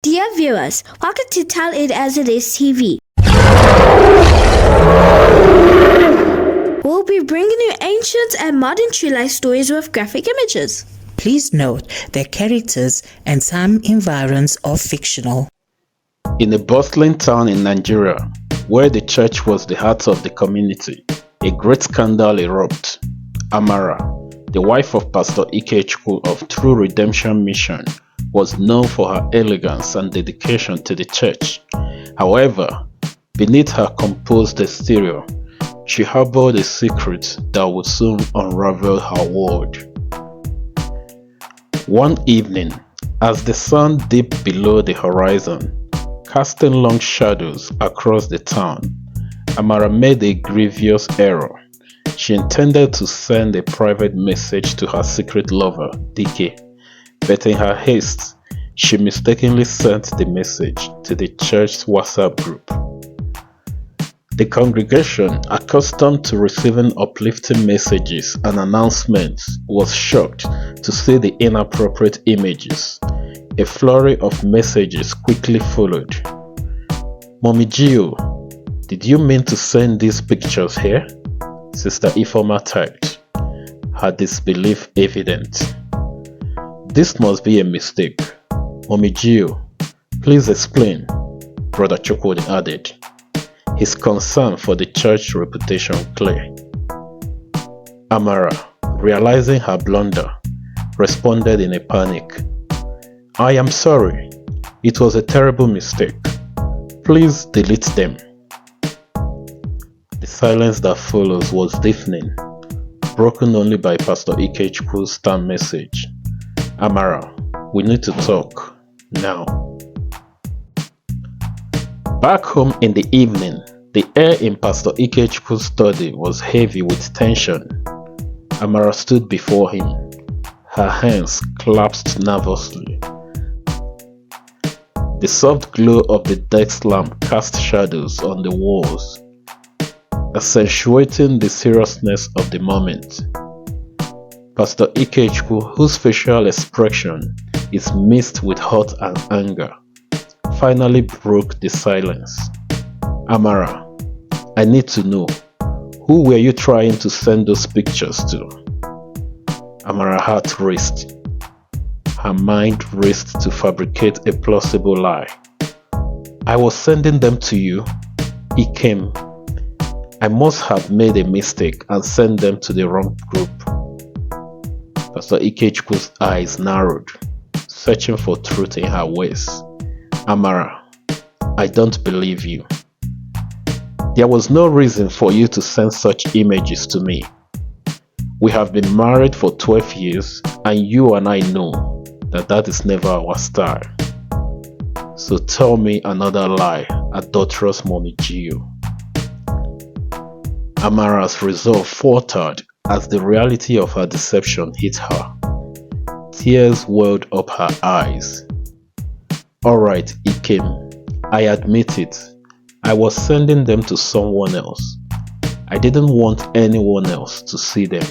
Dear viewers, welcome to Tell It As It Is TV. We'll be bringing you ancient and modern true life stories with graphic images. Please note that characters and some environs are fictional. In a bustling town in Nigeria, where the church was the heart of the community, a great scandal erupted. Amara, the wife of Pastor Ikechukwu of True Redemption Mission, was known for her elegance and dedication to the church. However, beneath her composed exterior, she harbored a secret that would soon unravel her world. One evening, as the sun dipped below the horizon, casting long shadows across the town, Amara made a grievous error. She intended to send a private message to her secret lover, DK, but in her haste, she mistakenly sent the message to the church's WhatsApp group. The congregation, accustomed to receiving uplifting messages and announcements, was shocked to see the inappropriate images. A flurry of messages quickly followed. "Mommy Gio, did you mean to send these pictures here?" Sister Ifoma typed, her disbelief evident. "This must be a mistake. Mommy Gio, please explain," Brother Chukwudi added, his concern for the church's reputation clear. Amara, realizing her blunder, responded in a panic. "I am sorry. It was a terrible mistake. Please delete them." The silence that follows was deafening, broken only by Pastor Ikechukwu's stern message. "Amara, we need to talk now." Back home in the evening, the air in Pastor Ikechukwu's study was heavy with tension. Amara stood before him, her hands clasped nervously. The soft glow of the desk lamp cast shadows on the walls, accentuating the seriousness of the moment. Pastor Ikechukwu, whose facial expression is mixed with hurt and anger, finally broke the silence. "Amara, I need to know, who were you trying to send those pictures to?" Amara's heart raced. Her mind raced to fabricate a plausible lie. "I was sending them to you, Ikem. I must have made a mistake and sent them to the wrong group." Pastor Ikechukwu's eyes narrowed, searching for truth in her ways. "Amara, I don't believe you. There was no reason for you to send such images to me. We have been married for 12 years and you and I know that is never our style. So tell me another lie, adulterous Mommy Gio." Amara's resolve faltered as the reality of her deception hit her. Tears welled up her eyes. "Alright, Ikem, I admit it. I was sending them to someone else. I didn't want anyone else to see them,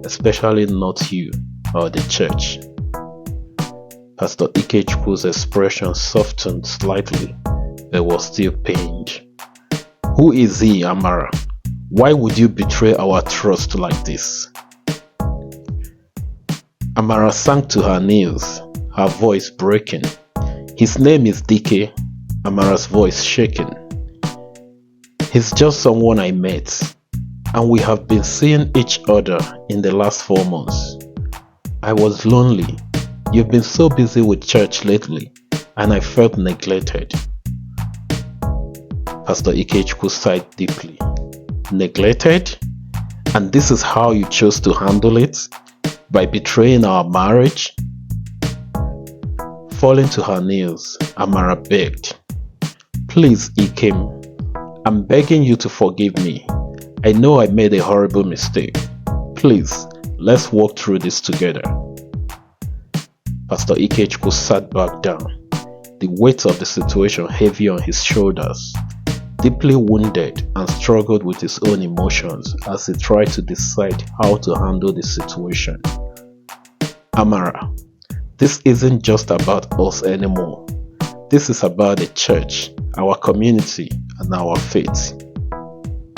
especially not you or the church." Pastor Ikechukwu's expression softened slightly, but was still pained. "Who is he, Amara? Why would you betray our trust like this?" Amara sank to her knees, her voice breaking. "His name is DK," Amara's voice shaking. "He's just someone I met, and we have been seeing each other in the last 4 months. I was lonely. You've been so busy with church lately, and I felt neglected." Pastor Ikechukwu sighed deeply. "Neglected? And this is how you chose to handle it? By betraying our marriage?" Falling to her knees, Amara begged, "Please, Ikem, I'm begging you to forgive me. I know I made a horrible mistake. Please, let's walk through this together." Pastor Ikechukwu sat back down, the weight of the situation heavy on his shoulders, deeply wounded and struggled with his own emotions as he tried to decide how to handle the situation. "Amara, this isn't just about us anymore. This is about the church, our community, and our faith.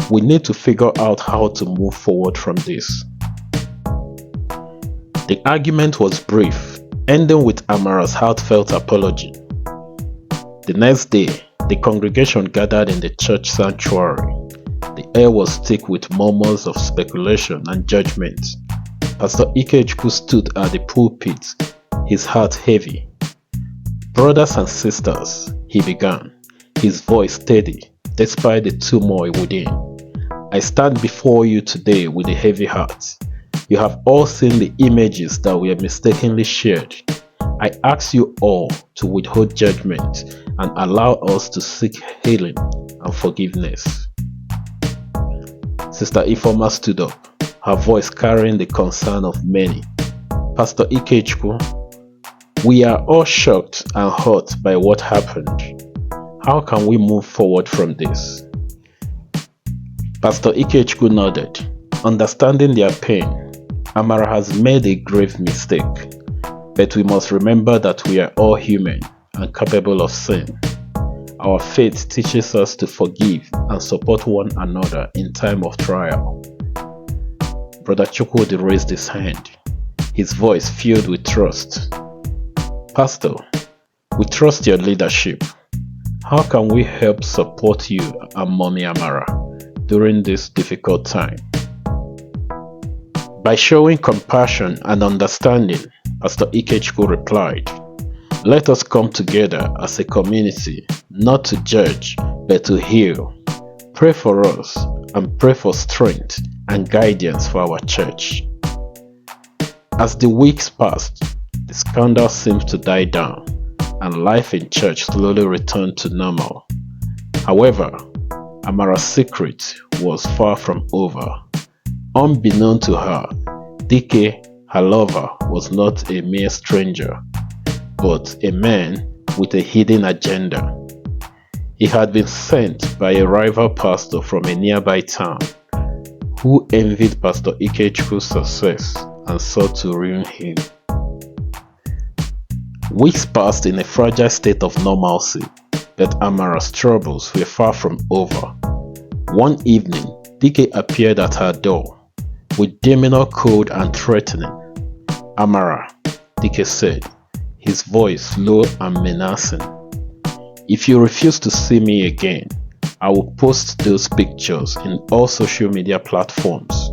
We need to figure out how to move forward from this. The argument was brief, ending with Amara's heartfelt apology. The next day, the congregation gathered in the church sanctuary. The air was thick with murmurs of speculation and judgment. Pastor Ikechukwu stood at the pulpit, his heart heavy. "Brothers and sisters," he began, his voice steady despite the turmoil within. "I stand before you today with a heavy heart. You have all seen the images that were mistakenly shared. I ask you all to withhold judgment and allow us to seek healing and forgiveness." Sister Ifoma stood up, her voice carrying the concern of many. "Pastor Ikechukwu, we are all shocked and hurt by what happened. How can we move forward from this?" Pastor Ikechukwu nodded, understanding their pain. "Amara has made a grave mistake, but we must remember that we are all human and capable of sin. Our faith teaches us to forgive and support one another in time of trial." Brother Chukwudi raised his hand, his voice filled with trust. "Pastor, we trust your leadership. How can we help support you and Mommy Amara during this difficult time?" "By showing compassion and understanding," Pastor Ikechukwu replied. "Let us come together as a community, not to judge, but to heal. Pray for us and pray for strength and guidance for our church." As the weeks passed, the scandal seemed to die down, and life in church slowly returned to normal. However, Amara's secret was far from over. Unbeknown to her, Dike, her lover, was not a mere stranger, but a man with a hidden agenda. He had been sent by a rival pastor from a nearby town who envied Pastor Ikechukwu's success and sought to ruin him. Weeks passed in a fragile state of normalcy, but Amara's troubles were far from over. One evening, Dike appeared at her door with demeanor cold and threatening. "Amara," Dike said, his voice low and menacing, "if you refuse to see me again, I will post those pictures in all social media platforms.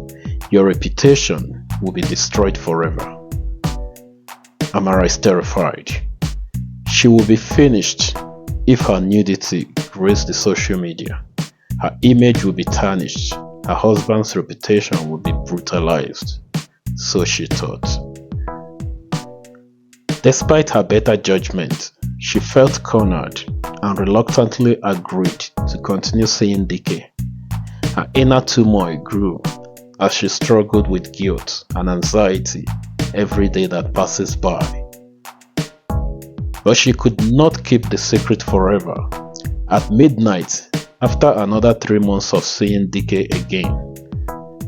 Your reputation will be destroyed forever." Amara is terrified. She will be finished if her nudity graced the social media. Her image will be tarnished. Her husband's reputation will be brutalized. So she thought. Despite her better judgment, she felt cornered and reluctantly agreed to continue seeing Dike. Her inner turmoil grew as she struggled with guilt and anxiety every day that passes by. But she could not keep the secret forever. At midnight, after another 3 months of seeing Dike again,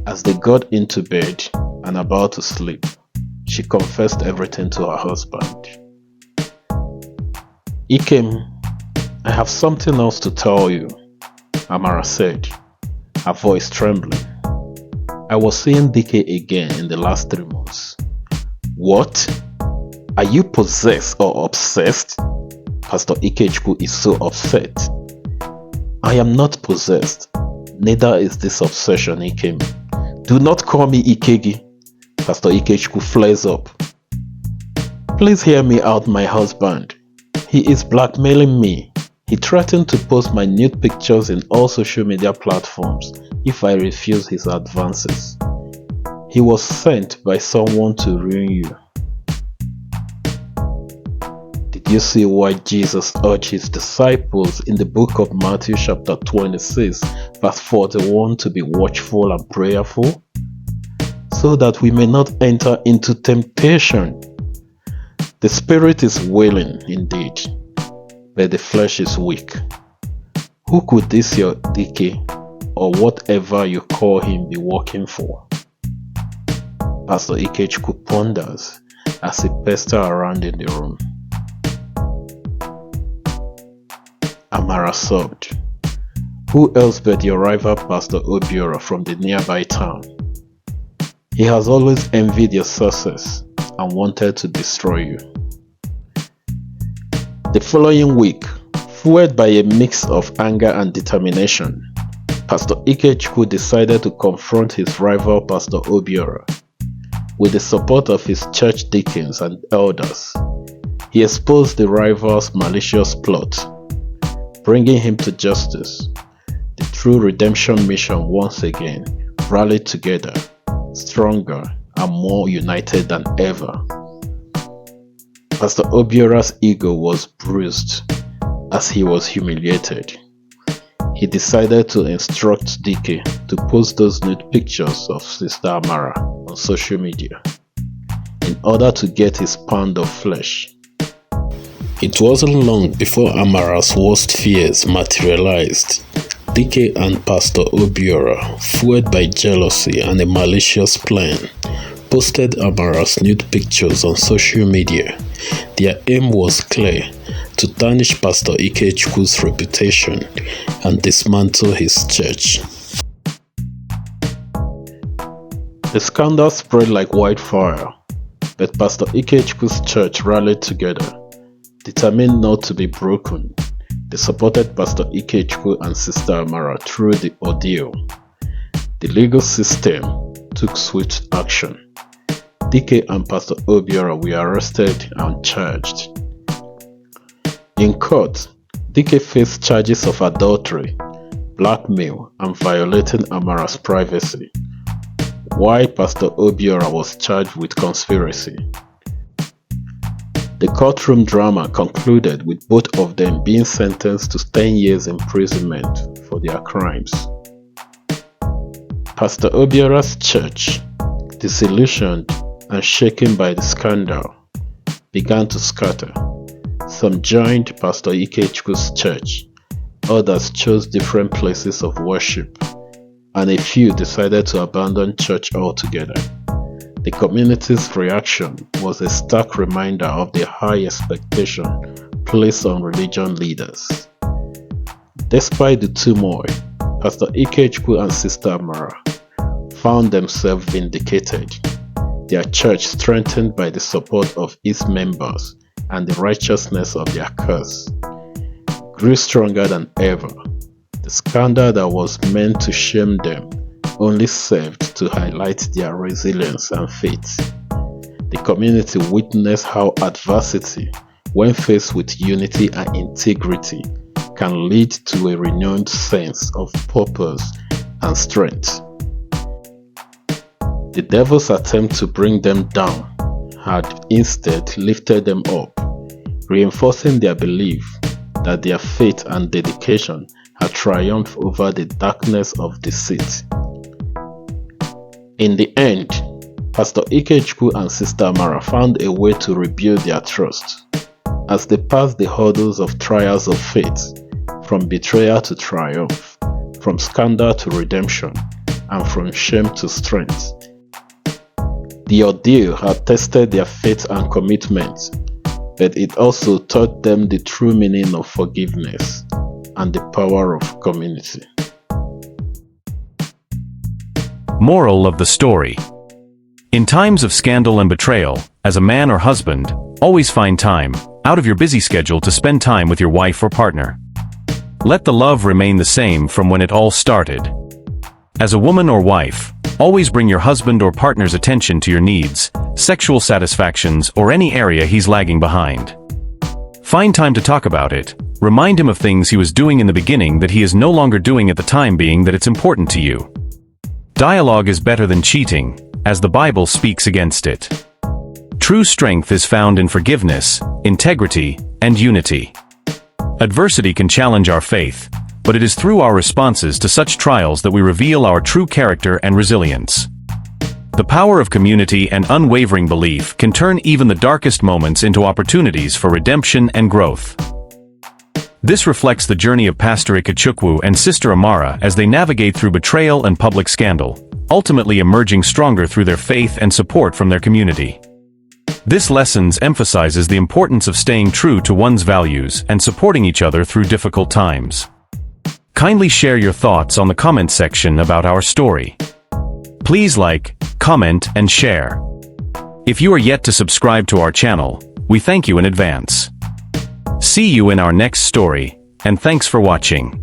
as they got into bed and about to sleep, she confessed everything to her husband. "Ikem, I have something else to tell you," Amara said, her voice trembling. "I was seeing Dike again in the last 3 months." "What? Are you possessed or obsessed?" Pastor Ikechukwu is so upset. "I am not possessed. Neither is this obsession, Ikem. Do not call me Ikegi." Pastor Ikechukwu flares up. "Please hear me out, my husband. He is blackmailing me. He threatened to post my nude pictures in all social media platforms if I refuse his advances. He was sent by someone to ruin you." Did you see why Jesus urged his disciples in the book of Matthew chapter 26 verse 41 to be watchful and prayerful? So that we may not enter into temptation. The spirit is willing indeed, but the flesh is weak. Who could this your Dike, or whatever you call him, be working for? Pastor Ikechukwu ponders as he pesters around in the room. Amara sobbed. Who else but your rival Pastor Obiora from the nearby town? He has always envied your success and wanted to destroy you. The following week, fueled by a mix of anger and determination, Pastor Ikechukwu decided to confront his rival Pastor Obiora. With the support of his church deacons and elders, he exposed the rival's malicious plot, bringing him to justice. The true redemption mission once again rallied together, stronger and more united than ever. Pastor Obiora's ego was bruised as he was humiliated. He decided to instruct DK to post those nude pictures of Sister Amara on social media in order to get his pound of flesh. It wasn't long before Amara's worst fears materialized. DK and Pastor Obiora, fueled by jealousy and a malicious plan, posted Amara's nude pictures on social media. Their aim was clear: to tarnish Pastor Ikechukwu's reputation and dismantle his church. The scandal spread like wildfire, but Pastor Ikechukwu's church rallied together, determined not to be broken. They supported Pastor Ikechukwu and Sister Amara through the ordeal. The legal system took swift action. DK and Pastor Obiora were arrested and charged. In court, DK faced charges of adultery, blackmail, and violating Amara's privacy, while Pastor Obiora was charged with conspiracy. The courtroom drama concluded with both of them being sentenced to 10 years imprisonment for their crimes. Pastor Obiora's church, disillusioned and shaken by the scandal, began to scatter. Some joined Pastor Ikechukwu's church, others chose different places of worship, and a few decided to abandon church altogether. The community's reaction was a stark reminder of the high expectation placed on religion leaders. Despite the turmoil, Pastor Ikechukwu and Sister Amara found themselves vindicated, their church strengthened by the support of its members and the righteousness of their cause, grew stronger than ever. The scandal that was meant to shame them only served to highlight their resilience and faith. The community witnessed how adversity, when faced with unity and integrity, can lead to a renewed sense of purpose and strength. The devil's attempt to bring them down had instead lifted them up, reinforcing their belief that their faith and dedication had triumphed over the darkness of deceit. In the end, Pastor Ikechukwu and Sister Amara found a way to rebuild their trust as they passed the hurdles of trials of faith, from betrayal to triumph, from scandal to redemption, and from shame to strength. The ordeal had tested their faith and commitment, but it also taught them the true meaning of forgiveness and the power of community. Moral of the story: in times of scandal and betrayal, as a man or husband, always find time out of your busy schedule to spend time with your wife or partner. Let the love remain the same from when it all started. As a woman or wife, always bring your husband or partner's attention to your needs, sexual satisfactions, or any area he's lagging behind. Find time to talk about it. Remind him of things he was doing in the beginning that he is no longer doing at the time, being that it's important to you. Dialogue is better than cheating, as the Bible speaks against it. True strength is found in forgiveness, integrity, and unity. Adversity can challenge our faith, but it is through our responses to such trials that we reveal our true character and resilience. The power of community and unwavering belief can turn even the darkest moments into opportunities for redemption and growth. This reflects the journey of Pastor Ikechukwu and Sister Amara as they navigate through betrayal and public scandal, ultimately emerging stronger through their faith and support from their community. This lesson emphasizes the importance of staying true to one's values and supporting each other through difficult times. Kindly share your thoughts on the comment section about our story. Please like, comment, and share. If you are yet to subscribe to our channel, we thank you in advance. See you in our next story, and thanks for watching.